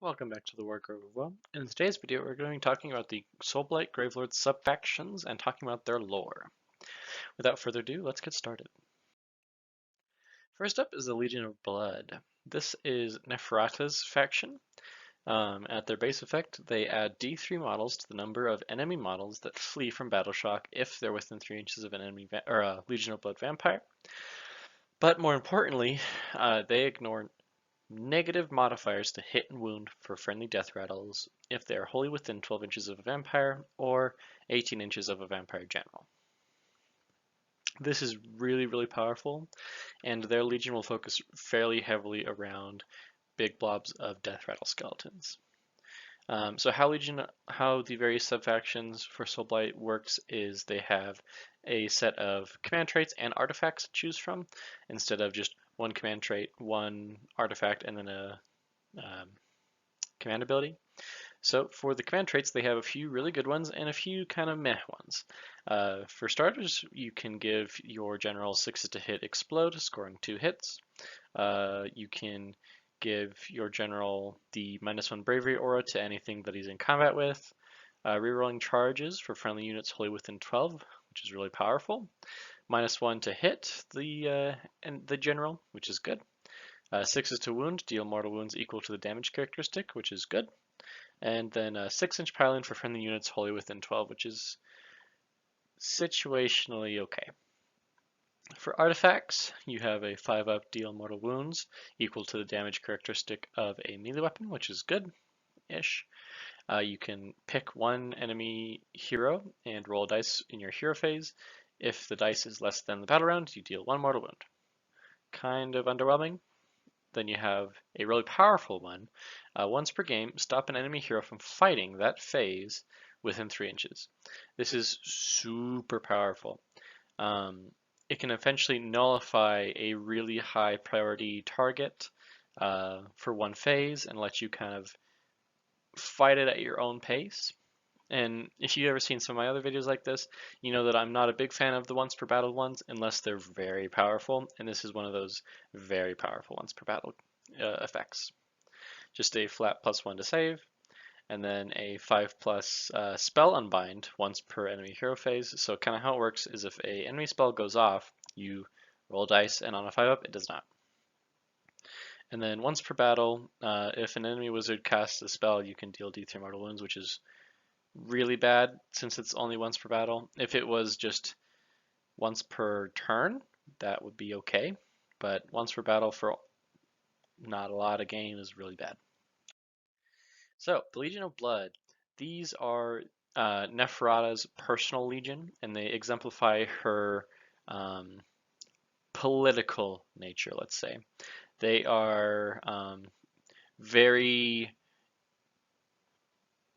Welcome back to the Wargrove of Well. In today's video, we're going to be talking about the Soulblight Gravelords subfactions and talking about their lore. Without further ado, let's get started. First up is the Legion of Blood. This is Neferata's faction. At their base effect, they add D3 models to the number of enemy models that flee from battle shock if they're within 3 inches of an enemy or a Legion of Blood vampire. But more importantly, they ignore negative modifiers to hit and wound for friendly death rattles if they are wholly within 12 inches of a vampire or 18 inches of a vampire general. This is really powerful, and their legion will focus fairly heavily around big blobs of death rattle skeletons. So how the various subfactions for Soulblight works is they have a set of command traits and artifacts to choose from instead of just one command trait, one artifact, and then a command ability. So for the command traits, they have a few really good ones and a few kind of meh ones. For starters, you can give your general 6 to hit explode, scoring 2 hits. You can give your general the -1 bravery aura to anything that he's in combat with. Rerolling charges for friendly units wholly within 12, which is really powerful. -1 to hit the general, which is good. 6 to wound, deal mortal wounds equal to the damage characteristic, which is good. And then 6-inch pile-in for friendly units wholly within 12, which is situationally okay. For artifacts, you have a 5-up deal mortal wounds equal to the damage characteristic of a melee weapon, which is good-ish. You can pick one enemy hero and roll a dice in your hero phase. If the dice is less than the battle round, you deal 1 mortal wound. Kind of underwhelming. Then you have a really powerful one. Once per game, stop an enemy hero from fighting that phase within 3 inches. This is super powerful. It can eventually nullify a really high priority target for one phase and let you kind of fight it at your own pace. And if you've ever seen some of my other videos like this, you know that I'm not a big fan of the once per battle ones unless they're very powerful, and this is one of those very powerful once per battle effects. Just a flat +1 to save, and then a 5+ spell unbind once per enemy hero phase. So kind of how it works is if a enemy spell goes off, you roll dice, and on a 5-up, it does not. And then once per battle, if an enemy wizard casts a spell, you can deal D3 mortal wounds, which is really bad since it's only once per battle. If it was just once per turn, that would be okay. But once per battle for not a lot of game is really bad. So the Legion of Blood, these are Neferata's personal legion, and they exemplify her political nature, let's say. They are very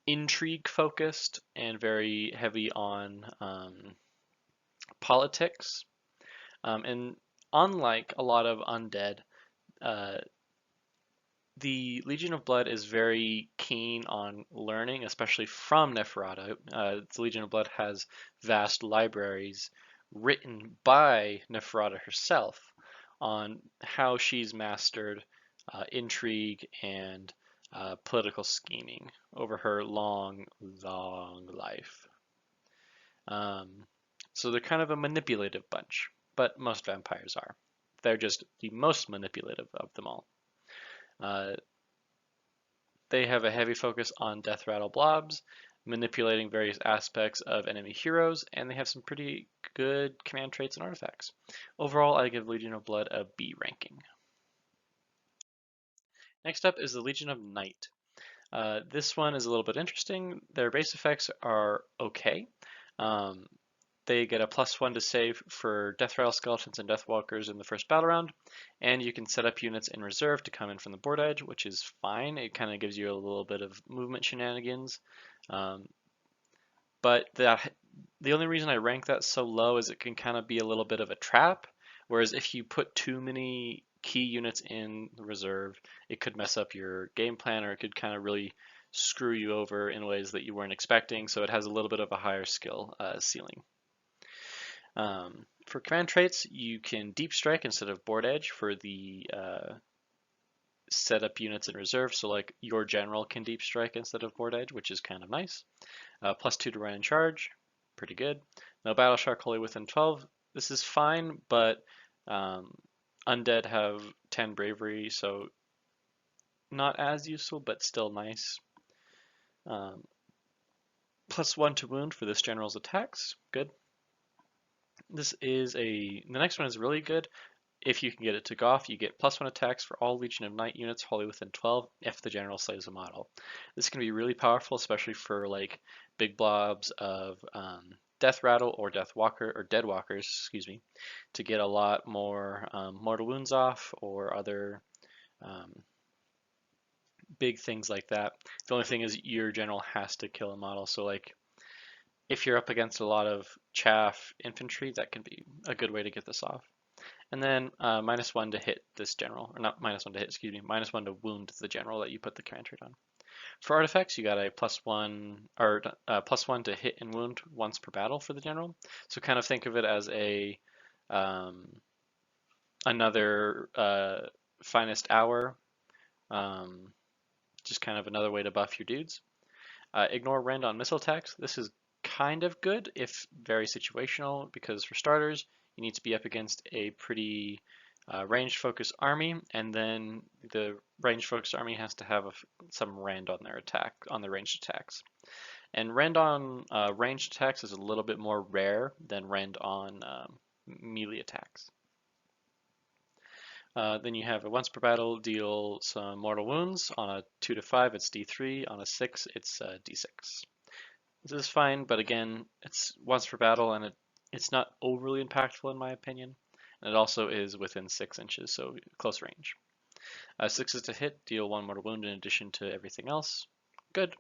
intrigue focused and very heavy on politics. And unlike a lot of undead, the Legion of Blood is very keen on learning, especially from Neferata. The Legion of Blood has vast libraries written by Neferata herself on how she's mastered intrigue and political scheming over her long life. So they're kind of a manipulative bunch, but most vampires are. They're just the most manipulative of them all. They have a heavy focus on death rattle blobs, manipulating various aspects of enemy heroes, and they have some pretty good command traits and artifacts. Overall, I give Legion of Blood a B ranking. Next up is the Legion of Night. This one is a little bit interesting. Their base effects are okay. They get a +1 to save for Death Rattle Skeletons and Deathwalkers in the first battle round, and you can set up units in reserve to come in from the board edge, which is fine. It kind of gives you a little bit of movement shenanigans. But the only reason I rank that so low is it can kind of be a little bit of a trap, whereas if you put too many key units in the reserve, it could mess up your game plan, or it could kind of really screw you over in ways that you weren't expecting, so it has a little bit of a higher skill ceiling. For command traits, you can deep strike instead of board edge for the set up units in reserve, so like your general can deep strike instead of board edge, which is kind of nice. +2 to run and charge, pretty good. No Battle Shark wholly within 12. This is fine, but undead have 10 bravery, so not as useful, but still nice. +1 to wound for this general's attacks, good. The next one is really good. If you can get it to go off, you get +1 attacks for all Legion of Night units wholly within 12 if the general slays a model. This can be really powerful, especially for like big blobs of Death Rattle or Death Walker or Dead Walkers, excuse me, to get a lot more mortal wounds off or other big things like that. The only thing is your general has to kill a model, so like if you're up against a lot of chaff infantry, that can be a good way to get this off. And then -1 to hit this general, or not -1 to hit, excuse me, -1 to wound the general that you put the command trait on. For artifacts, you got a +1 or +1 to hit and wound once per battle for the general. So kind of think of it as a another finest hour, just kind of another way to buff your dudes. Ignore rend on missile attacks. This is kind of good if very situational, because for starters, you need to be up against a pretty ranged focused army, and then the ranged focused army has to have some rend on their attack, on the ranged attacks. And rend on ranged attacks is a little bit more rare than rend on melee attacks. Then you have a once per battle, deal some mortal wounds. On a 2 to 5, it's D3. On a 6, it's D6. This is fine, but again, it's once per battle, and it's not overly impactful in my opinion. And it also is within 6 inches, so close range. 6 is to hit, deal 1 mortal wound in addition to everything else. Good.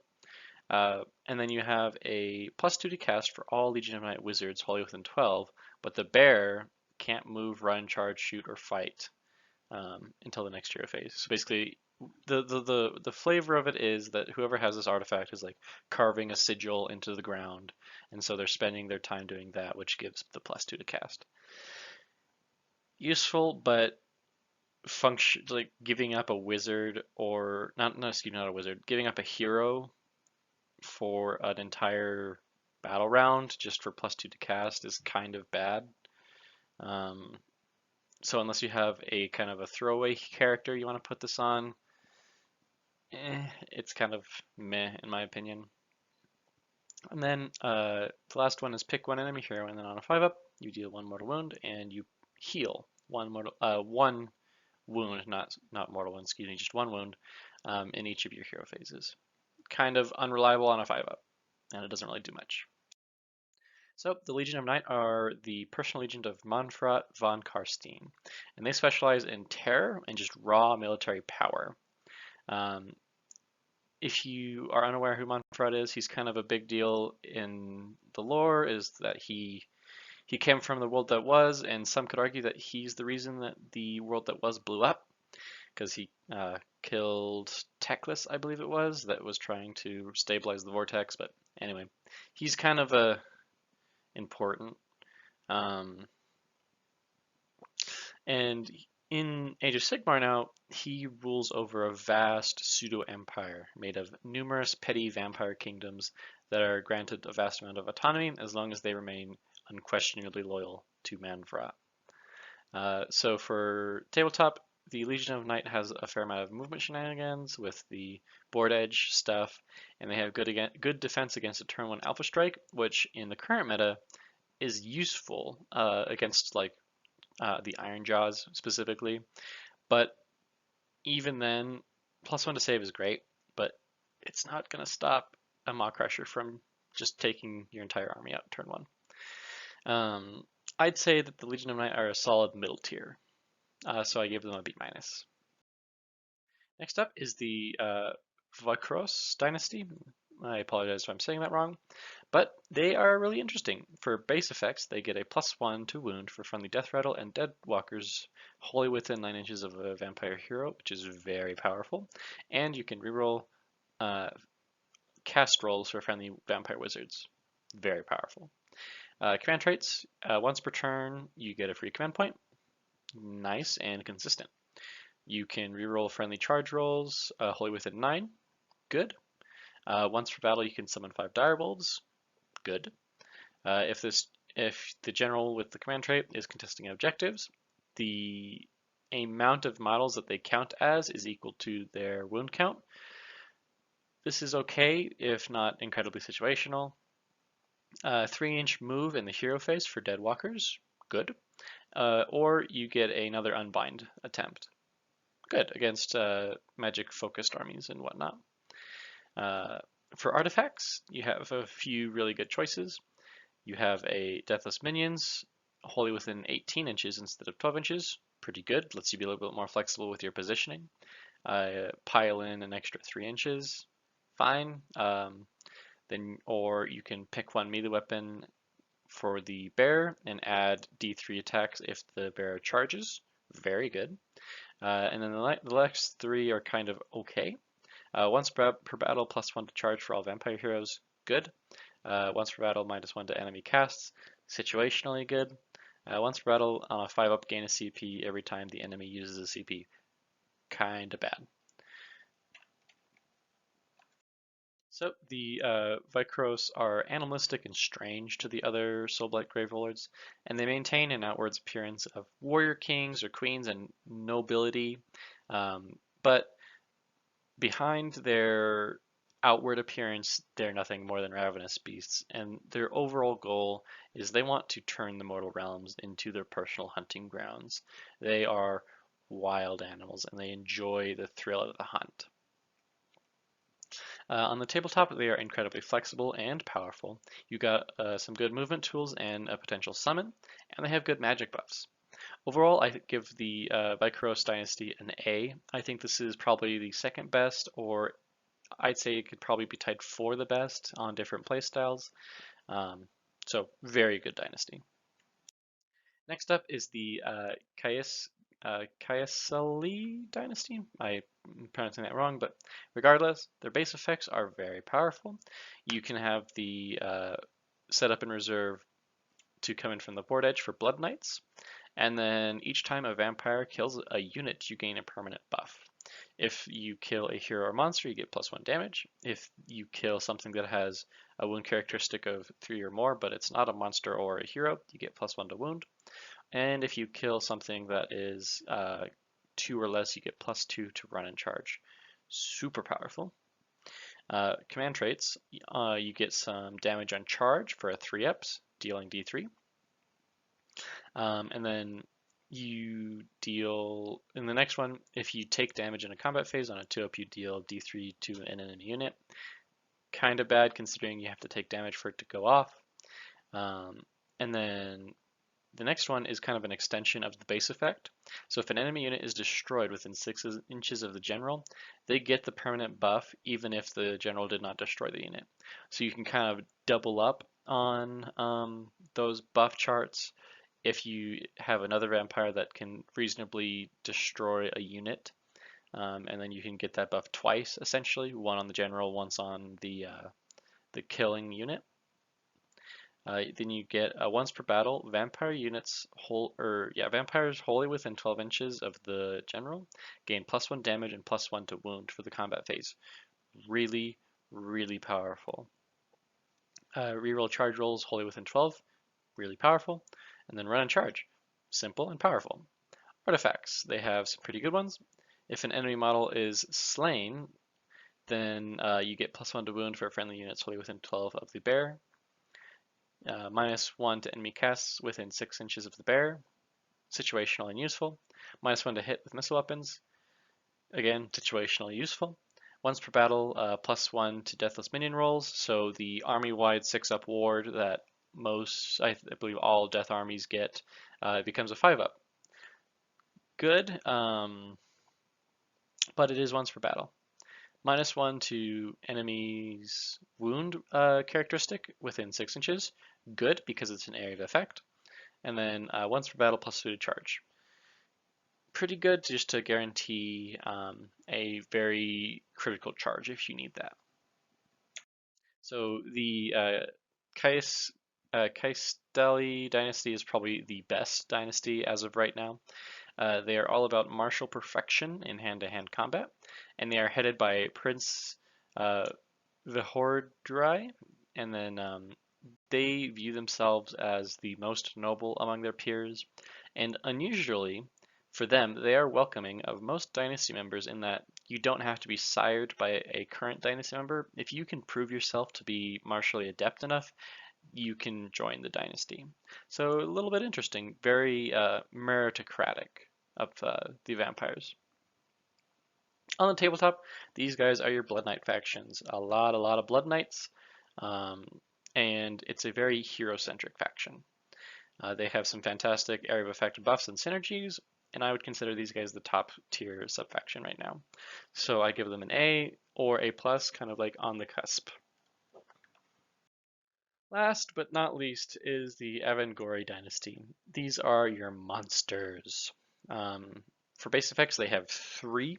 And then you have a +2 to cast for all Legion of Night wizards wholly within 12, but the bear can't move, run, charge, shoot, or fight until the next hero phase. So basically, the flavor of it is that whoever has this artifact is like carving a sigil into the ground, and so they're spending their time doing that, which gives the +2 to cast. Useful, but function like giving up a wizard or not a wizard, giving up a hero for an entire battle round just for +2 to cast is kind of bad. So unless you have a kind of a throwaway character you want to put this on, it's kind of meh in my opinion. And then the last one is pick one enemy hero, and then on a 5-up, you deal 1 mortal wound and you heal one wound, not mortal wound, excuse me, just 1 wound in each of your hero phases. Kind of unreliable on a 5-up, and it doesn't really do much. So the Legion of Night are the personal legion of Manfred von Karstein, and they specialize in terror and just raw military power. If you are unaware who Manfred is, he's kind of a big deal in the lore, is that he came from the world that was, and some could argue that he's the reason that the world that was blew up, because he killed Teclis, I believe it was, that was trying to stabilize the vortex. But anyway, he's kind of important. And in Age of Sigmar now, he rules over a vast pseudo-empire made of numerous petty vampire kingdoms that are granted a vast amount of autonomy as long as they remain unquestionably loyal to Manfred. So for tabletop, the Legion of Night has a fair amount of movement shenanigans with the board edge stuff, and they have good defense against a turn 1 Alpha Strike, which in the current meta is useful against like the Iron Jaws specifically. But even then, +1 to save is great, but it's not going to stop a Maw Crusher from just taking your entire army out turn 1. I'd say that the Legion of Night are a solid middle tier, so I give them a B-. Next up is the Vyrkos Dynasty. I apologize if I'm saying that wrong, but they are really interesting. For base effects, they get a +1 to wound for friendly Death Rattle and Dead Walkers wholly within 9 inches of a vampire hero, which is very powerful. And you can reroll cast rolls for friendly vampire wizards. Very powerful. Command traits, once per turn, you get a free command point. Nice and consistent. You can reroll friendly charge rolls, wholly within 9, good. Once per battle, you can summon 5 direwolves, good. If the general with the command trait is contesting objectives, the amount of models that they count as is equal to their wound count. This is okay, if not incredibly situational. 3-inch move in the hero phase for dead walkers, good. Or you get another unbind attempt, good, against magic-focused armies and whatnot. For artifacts, you have a few really good choices. You have a Deathless Minions, wholly within 18 inches instead of 12 inches, pretty good, lets you be a little bit more flexible with your positioning. Pile in an extra 3 inches, fine. Or you can pick one melee weapon for the bear and add D3 attacks if the bear charges, very good. And then the next 3 are kind of okay. Once per battle, +1 to charge for all vampire heroes, good. Once per battle, -1 to enemy casts, situationally good. Once per battle, on a 5-up, gain a CP every time the enemy uses a CP, kinda bad. So the Vyrkos are animalistic and strange to the other Soulblight Gravelords, and they maintain an outwards appearance of warrior kings or queens and nobility, but behind their outward appearance, they're nothing more than ravenous beasts, and their overall goal is they want to turn the mortal realms into their personal hunting grounds. They are wild animals, and they enjoy the thrill of the hunt. On the tabletop, they are incredibly flexible and powerful. You got some good movement tools and a potential summon, and they have good magic buffs. Overall, I give the Vyrkos Dynasty an A. I think this is probably the second best, or I'd say it could probably be tied for the best on different playstyles. So very good dynasty. Next up is the Kastelai Dynasty. I'm pronouncing that wrong, but regardless, their base effects are very powerful. You can have the setup in reserve to come in from the board edge for Blood Knights, and then each time a vampire kills a unit, you gain a permanent buff. If you kill a hero or monster, you get +1 damage. If you kill something that has a wound characteristic of 3 or more, but it's not a monster or a hero, you get +1 to wound. And if you kill something that is 2 or less, you get +2 to run and charge. Super powerful. Command traits, you get some damage on charge for a 3-ups, dealing D3. And then you deal, in the next one, if you take damage in a combat phase on a 2-up, you deal D3 to an enemy unit. Kind of bad considering you have to take damage for it to go off. And then the next one is kind of an extension of the base effect. So if an enemy unit is destroyed within 6 inches of the general, they get the permanent buff even if the general did not destroy the unit. So you can kind of double up on those buff charts if you have another vampire that can reasonably destroy a unit. And then you can get that buff twice, essentially, one on the general, once on the killing unit. Then you get once per battle, vampires wholly within 12 inches of the general gain +1 damage and +1 to wound for the combat phase. Really, really powerful. Reroll charge rolls wholly within 12, really powerful. And then run and charge, simple and powerful. Artifacts, they have some pretty good ones. If an enemy model is slain, then you get +1 to wound for friendly units wholly within 12 of the bear. -1 to enemy casts within 6 inches of the bear, situational and useful. -1 to hit with missile weapons, again, situationally useful. Once per battle, +1 to deathless minion rolls, so the army-wide 6-up ward that I believe all death armies get, becomes a 5-up. Good, but it is once per battle. -1 to enemy's wound characteristic within 6 inches. Good, because it's an area of effect. And then once per battle, +2 to charge. Pretty good just to guarantee a very critical charge if you need that. So the Kastelai Dynasty is probably the best dynasty as of right now. They are all about martial perfection in hand-to-hand combat, and they are headed by Prince Vyrkos, and then they view themselves as the most noble among their peers, and unusually for them, they are welcoming of most dynasty members in that you don't have to be sired by a current dynasty member. If you can prove yourself to be martially adept enough, you can join the dynasty. So a little bit interesting, very meritocratic of the vampires. On the tabletop, these guys are your Blood Knight factions. A lot of Blood Knights, and it's a very hero-centric faction. They have some fantastic area of effect buffs and synergies, and I would consider these guys the top tier subfaction right now. So I give them an A or A+, kind of like on the cusp. Last but not least is the Avengorii Dynasty. These are your monsters. For base effects, they have 3.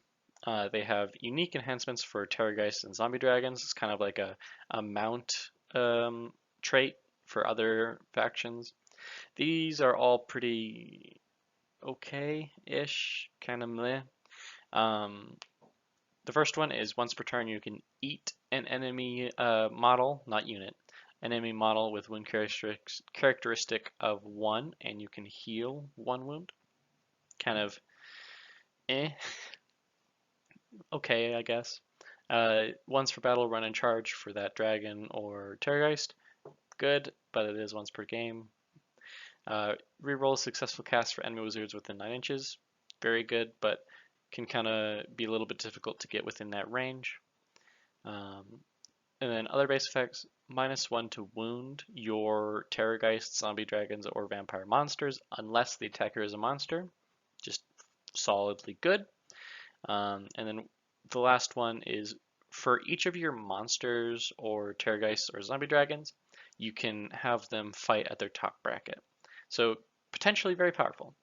They have unique enhancements for Terrorgeist and Zombie Dragons. It's kind of like a mount trait for other factions. These are all pretty okay-ish, kind of meh. The first one is once per turn you can eat an enemy model, not unit, an enemy model with wound characteristic of 1, and you can heal 1 wound. Kind of okay, I guess. Once per battle, run and charge for that dragon or Terrorgeist. Good, but it is once per game. Reroll successful cast for enemy wizards within 9 inches. Very good, but can kind of be a little bit difficult to get within that range. And then other base effects, -1 to wound your Terrorgeist, Zombie Dragons, or Vampire Monsters, unless the attacker is a monster. Just solidly good. And then the last one is for each of your monsters or Terrorgeists or Zombie Dragons, you can have them fight at their top bracket. So potentially very powerful.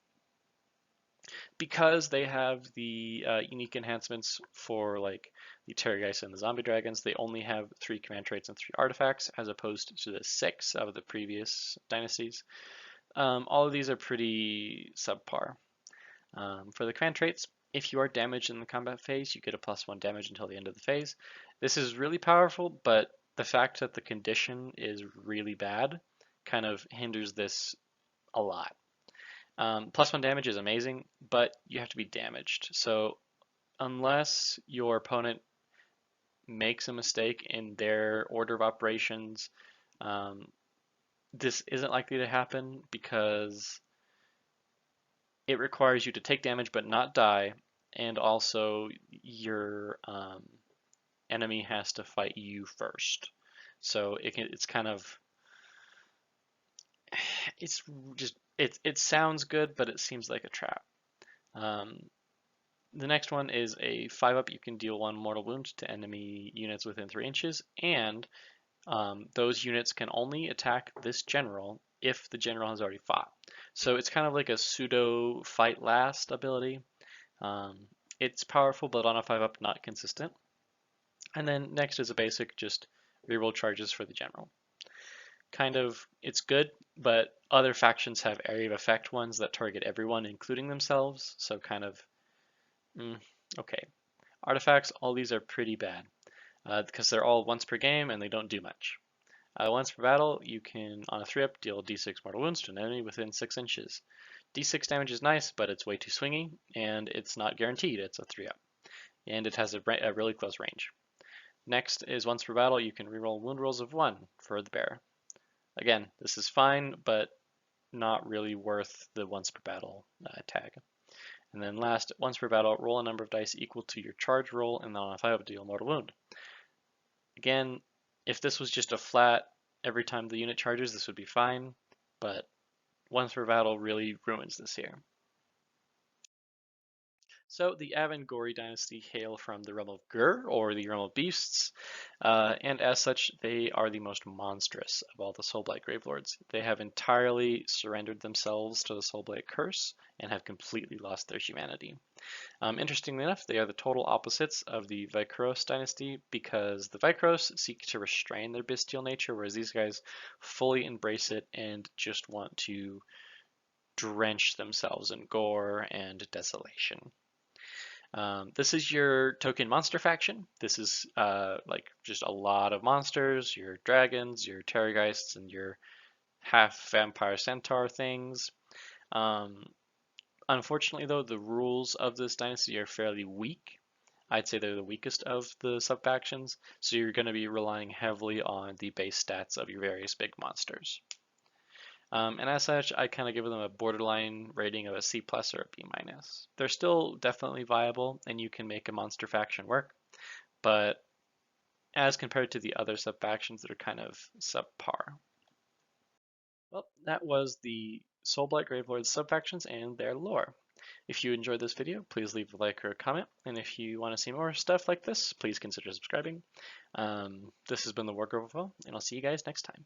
Because they have the unique enhancements for like the Terrorgeist and the Zombie Dragons, they only have 3 command traits and 3 artifacts as opposed to the 6 of the previous dynasties. All of these are pretty subpar. For the command traits, if you are damaged in the combat phase, you get a +1 damage until the end of the phase. This is really powerful, but the fact that the condition is really bad kind of hinders this a lot. +1 damage is amazing, but you have to be damaged. So unless your opponent makes a mistake in their order of operations, this isn't likely to happen because it requires you to take damage but not die, and also your enemy has to fight you first. So it's kind of, it's just, it sounds good, but it seems like a trap. The next one is a 5-up. You can deal 1 mortal wound to enemy units within 3 inches, and those units can only attack this general if the general has already fought. So it's kind of like a pseudo fight last ability. It's powerful, but on a 5-up, not consistent. And then next is a basic, just reroll charges for the general. Kind of, it's good, but other factions have area of effect ones that target everyone, including themselves, so kind of, okay. Artifacts, all these are pretty bad, because they're all once per game and they don't do much. Once per battle, you can, on a 3-up, deal d6 mortal wounds to an enemy within 6 inches. d6 damage is nice, but it's way too swingy, and it's not guaranteed, it's a 3-up. And it has a really close range. Next is once per battle, you can reroll wound rolls of 1 for the bearer. Again, this is fine, but not really worth the once per battle tag. And then last, once per battle, roll a number of dice equal to your charge roll, and then on a 5-up, deal mortal wound. Again, if this was just a flat every time the unit charges, this would be fine, but once per battle really ruins this here. So the Avengorii Dynasty hail from the realm of Gur, or the realm of beasts, and as such, they are the most monstrous of all the Soulblight Gravelords. They have entirely surrendered themselves to the Soulblight curse and have completely lost their humanity. Interestingly enough, they are the total opposites of the Vyrkos Dynasty because the Vyrkos seek to restrain their bestial nature, whereas these guys fully embrace it and just want to drench themselves in gore and desolation. This is your token monster faction. This is like just a lot of monsters, your dragons, your terrorgeists, and your half vampire centaur things. Unfortunately, though, the rules of this dynasty are fairly weak. I'd say they're the weakest of the subfactions, so you're going to be relying heavily on the base stats of your various big monsters. And as such, I kind of give them a borderline rating of a C plus or a B minus. They're still definitely viable, and you can make a monster faction work, but as compared to the other subfactions, they're kind of subpar. Well, that was the Soulblight Gravelords subfactions and their lore. If you enjoyed this video, please leave a like or a comment, and if you want to see more stuff like this, please consider subscribing. This has been the War Gravel, and I'll see you guys next time.